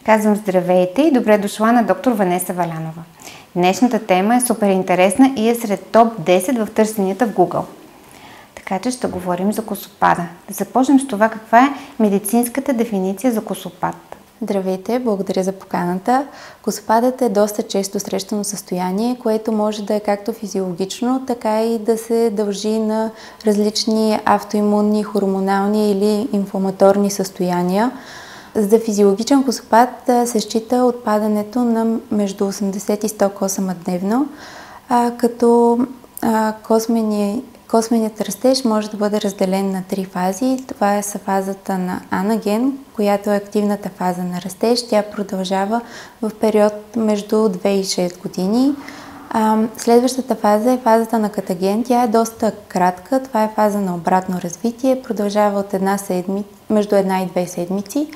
Казвам здравейте и добре дошла на доктор Ванеса Валянова. Днешната тема е супер интересна и е сред топ 10 в търсенията в Google. Така че ще говорим за косопада. Да започнем с това каква е медицинската дефиниция за косопад. Здравейте, благодаря за поканата. Косопадът е доста често срещано състояние, което може да е както физиологично, така и да се дължи на различни автоимунни, хормонални или инфламаторни състояния. За физиологичен косопад се счита отпадането на между 80 и 100 косъма дневно, като косменият растеж може да бъде разделен на 3 фази. Това е фазата на анаген, която е активната фаза на растеж. Тя продължава в период между 2 и 6 години. Следващата фаза е фазата на катаген. Тя е доста кратка. Това е фаза на обратно развитие. Продължава от между 1 и 2 седмици.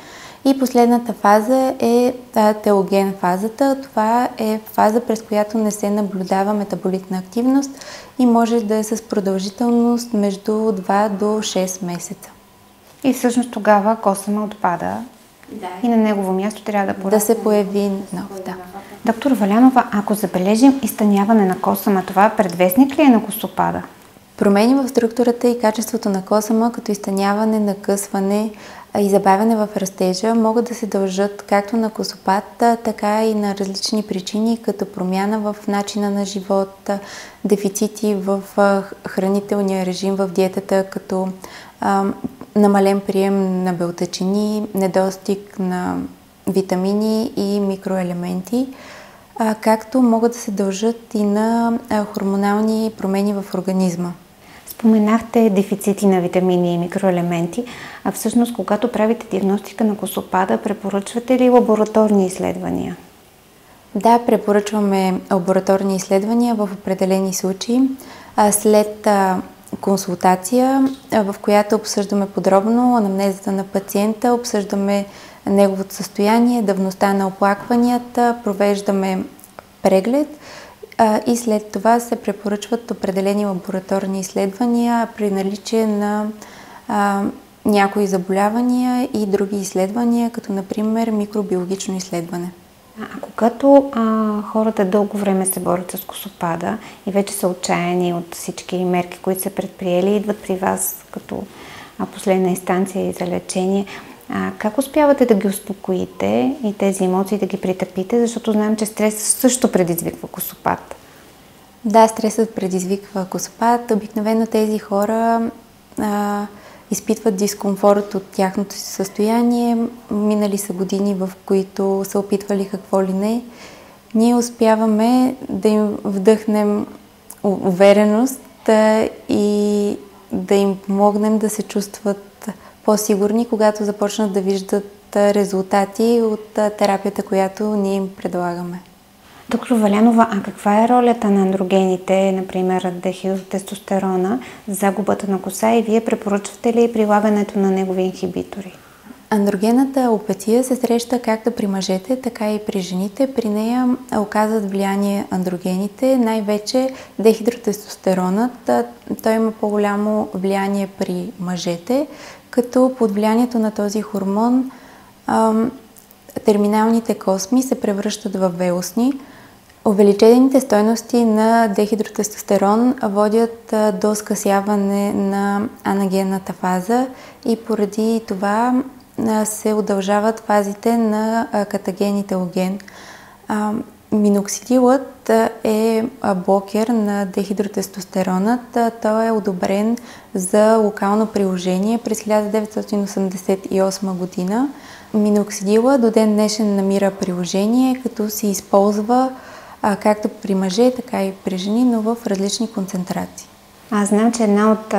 И последната фаза е телоген фазата. Това е фаза, през която не се наблюдава метаболитна активност и може да е с продължителност между 2 до 6 месеца. И всъщност тогава косъма отпада и на негово място трябва да се появи нов. Да. Доктор Валянова, ако забележим изтъняване на косъма, това предвестник ли е на косопада? Промени в структурата и качеството на косъма, като изтъняване, накъсване и забавяне в растежа, могат да се дължат както на косопад, така и на различни причини, като промяна в начина на живот, дефицити в хранителния режим в диетата, като намален прием на белтъчини, недостиг на витамини и микроелементи, както могат да се дължат и на хормонални промени в организма. Споменахте дефицити на витамини и микроелементи, а всъщност когато правите диагностика на косопада, препоръчвате ли лабораторни изследвания? Да, препоръчваме лабораторни изследвания в определени случаи. След консултация, в която обсъждаме подробно анамнезата на пациента, обсъждаме неговото състояние, давността на оплакванията, провеждаме преглед и след това се препоръчват определени лабораторни изследвания при наличие на някои заболявания и други изследвания, като например микробиологично изследване. А когато хората дълго време се борят с косопада и вече са отчаяни от всички мерки, които са предприели, идват при вас като последна инстанция и за лечение, как успявате да ги успокоите и тези емоции да ги притъпите, защото знаем, че стресът също предизвиква косопад? Да, стресът предизвиква косопад. Обикновено тези хора изпитват дискомфорт от тяхното си състояние. Минали са години, в които са опитвали какво ли не. Ние успяваме да им вдъхнем увереност и да им помогнем да се чувстват по-сигурни, когато започнат да виждат резултати от терапията, която ние им предлагаме. Доктор Валянова, а каква е ролята на андрогените, например дехидротестостерона, загубата на коса и вие препоръчвате ли прилагането на негови инхибитори? Андрогенната алопатия се среща както при мъжете, така и при жените. При нея оказват влияние андрогените, най-вече дехидротестостеронът. Той има по-голямо влияние при мъжете, като под влиянието на този хормон терминалните косми се превръщат в велосни. Увеличените стойности на дехидротестостерон водят до скъсяване на анагенната фаза и поради това се удължават фазите на катаген и телоген. Миноксидилът е блокер на дехидротестостеронът. Той е одобрен за локално приложение през 1988 година. Миноксидила до ден днешен намира приложение, като се използва както при мъже, така и при жени, но в различни концентрации. Аз знам, че една от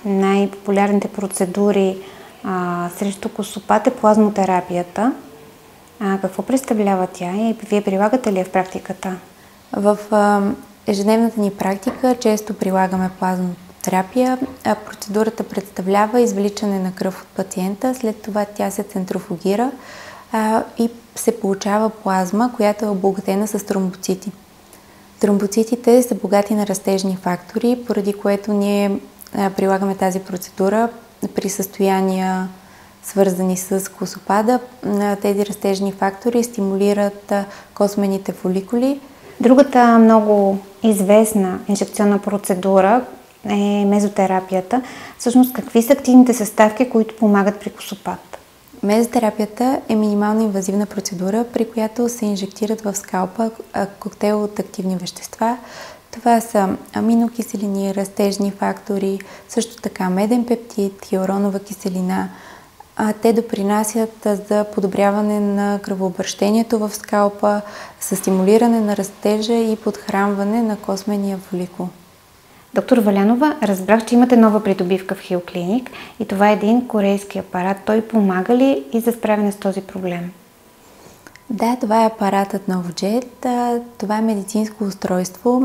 най-популярните процедури срещу косопад е плазмотерапията. Какво представлява тя и вие прилагате ли я в практиката? В ежедневната ни практика често прилагаме плазмотерапия. Процедурата представлява извличане на кръв от пациента, след това тя се центрофугира и се получава плазма, която е обогатена с тромбоцити. Тромбоцитите са богати на растежни фактори, поради което ние прилагаме тази процедура при състояния свързани с косопада. Тези растежни фактори стимулират космените фоликули. Другата много известна инжекционна процедура е мезотерапията. Всъщност, какви са активните съставки, които помагат при косопад? Мезотерапията е минимално инвазивна процедура, при която се инжектират в скалпа коктейл от активни вещества. Това са аминокиселини, растежни фактори, също така меден пептид, хиалуронова киселина. Те допринасят за подобряване на кръвообращението в скалпа, за стимулиране на растежа и подхранване на космения фоликул. Доктор Валянова, разбрах, че имате нова придобивка в Хилклиник и това е един корейски апарат. Той помага ли и за справяне с този проблем? Да, това е апаратът NovoJet. Това е медицинско устройство,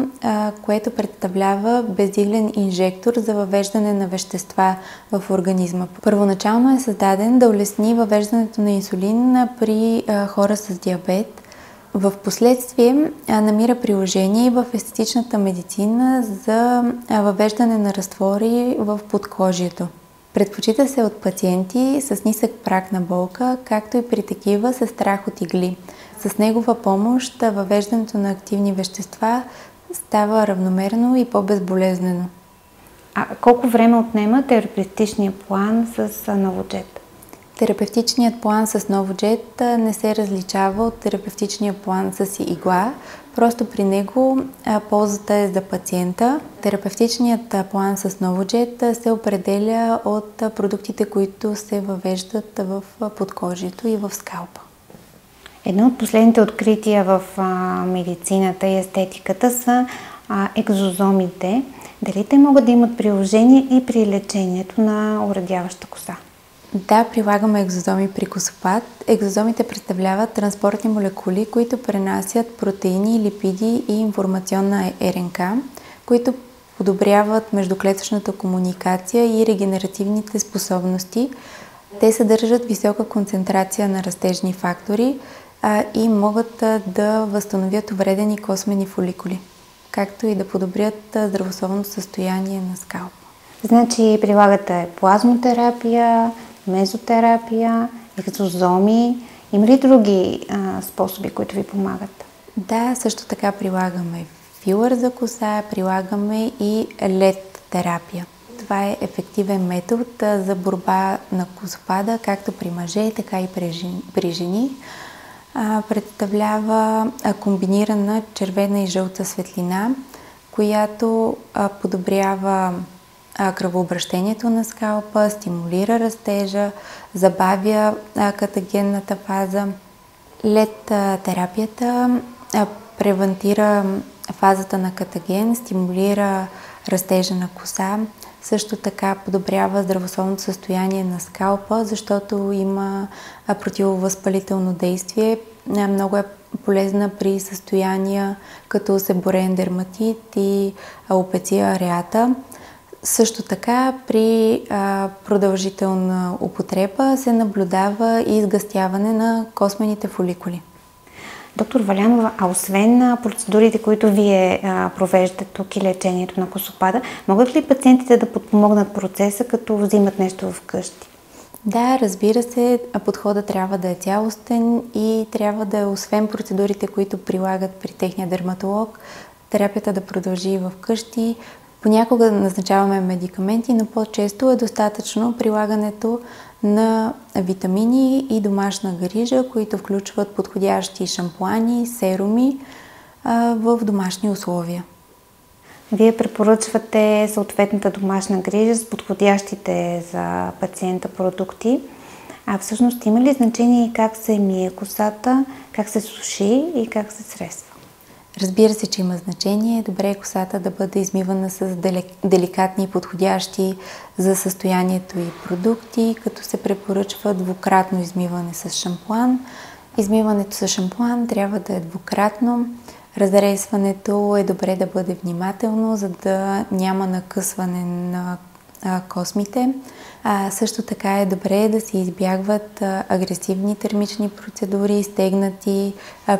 което представлява безиглен инжектор за въвеждане на вещества в организма. Първоначално е създаден да улесни въвеждането на инсулин при хора с диабет. В последствие намира приложение в естетичната медицина за въвеждане на разтвори в подкожието. Предпочита се от пациенти с нисък праг на болка, както и при такива с страх от игли. С негова помощ въвеждането на активни вещества става равномерно и по-безболезнено. А колко време отнема терапевтичния план с NovoJet? Терапевтичният план с NovoJet не се различава от терапевтичния план с игла, просто при него ползата е за пациента. Терапевтичният план с NovoJet се определя от продуктите, които се въвеждат в подкожието и в скалпа. Едно от последните открития в медицината и естетиката са екзозомите. Дали те могат да имат приложение и при лечението на оредяваща коса? Да, прилагаме екзозоми при косопад. Екзозомите представляват транспортни молекули, които пренасят протеини, липиди и информационна РНК, които подобряват междуклетъчната комуникация и регенеративните способности. Те съдържат висока концентрация на растежни фактори и могат да възстановят увредени космени фоликули, както и да подобрят здравословното състояние на скалпа. Значи прилагате плазмотерапия, мезотерапия, екзозоми. Има ли други способи, които ви помагат? Да, също така прилагаме филър за коса, прилагаме и LED терапия. Това е ефективен метод за борба на косопада, както при мъже, така и при жени. Представлява комбинирана червена и жълта светлина, която подобрява кръвообращението на скалпа, стимулира растежа, забавя катагенната фаза. LED терапията превентира фазата на катаген, стимулира растежа на коса, също така подобрява здравословното състояние на скалпа, защото има противовъзпалително действие. Много е полезна при състояния като себореен дерматит и алопеция ареата. Също така при продължителна употреба се наблюдава и изгъстяване на космените фоликули. Доктор Валянова, а освен процедурите, които вие провеждате тук и лечението на косопада, могат ли пациентите да подпомогнат процеса, като взимат нещо вкъщи? Да, разбира се, подходът трябва да е цялостен и трябва да е, освен процедурите, които прилагат при техния дерматолог, терапията да продължи и вкъщи. Понякога назначаваме медикаменти, но по-често е достатъчно прилагането на витамини и домашна грижа, които включват подходящи шампуани, серуми в домашни условия. Вие препоръчвате съответната домашна грижа с подходящите за пациента продукти. А всъщност има ли значение как се мие косата, как се суши и как се срезва? Разбира се, че има значение. Добре е косата да бъде измивана с деликатни и подходящи за състоянието и продукти, като се препоръчва двукратно измиване с шампуан. Измиването с шампуан трябва да е двукратно. Разресването е добре да бъде внимателно, за да няма накъсване на космите. Също така е добре да се избягват агресивни термични процедури, стегнати,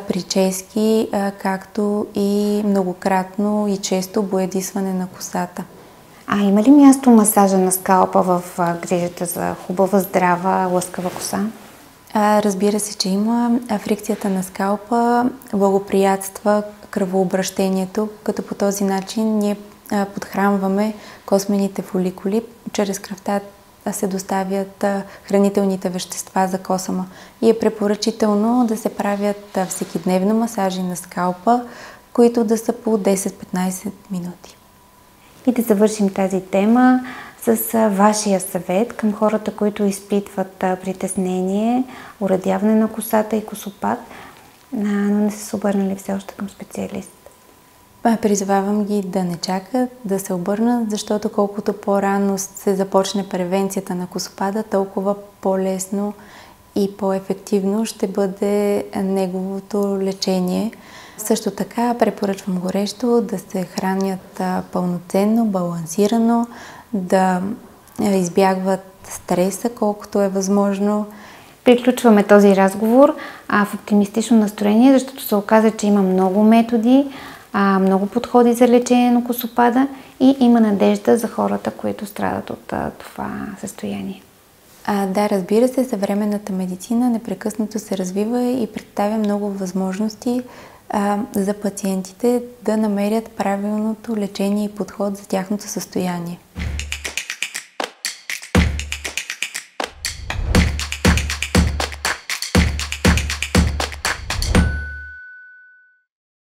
прически, както и многократно и често боядисване на косата. А има ли място масажа на скалпа в грижата за хубава, здрава, лъскава коса? Разбира се, че има. Фрикцията на скалпа благоприятства кръвообращението, като по този начин ние подхранваме космените фоликули. Чрез кръвта се доставят хранителните вещества за косъма. И е препоръчително да се правят всекидневно масажи на скалпа, които да са по 10-15 минути. И да завършим тази тема с вашия съвет към хората, които изпитват притеснение, уредяване на косата и косопад, но не са се обърнали все още към специалист. Призовавам ги да не чакат, да се обърнат, защото колкото по-рано се започне превенцията на косопада, толкова по-лесно и по-ефективно ще бъде неговото лечение. Също така препоръчвам горещо да се хранят пълноценно, балансирано, да избягват стреса колкото е възможно. Приключваме този разговор в оптимистично настроение, защото се оказа, че има много методи, много подходи за лечение на косопада и има надежда за хората, които страдат от това състояние. Да, разбира се, съвременната медицина непрекъснато се развива и представя много възможности за пациентите да намерят правилното лечение и подход за тяхното състояние.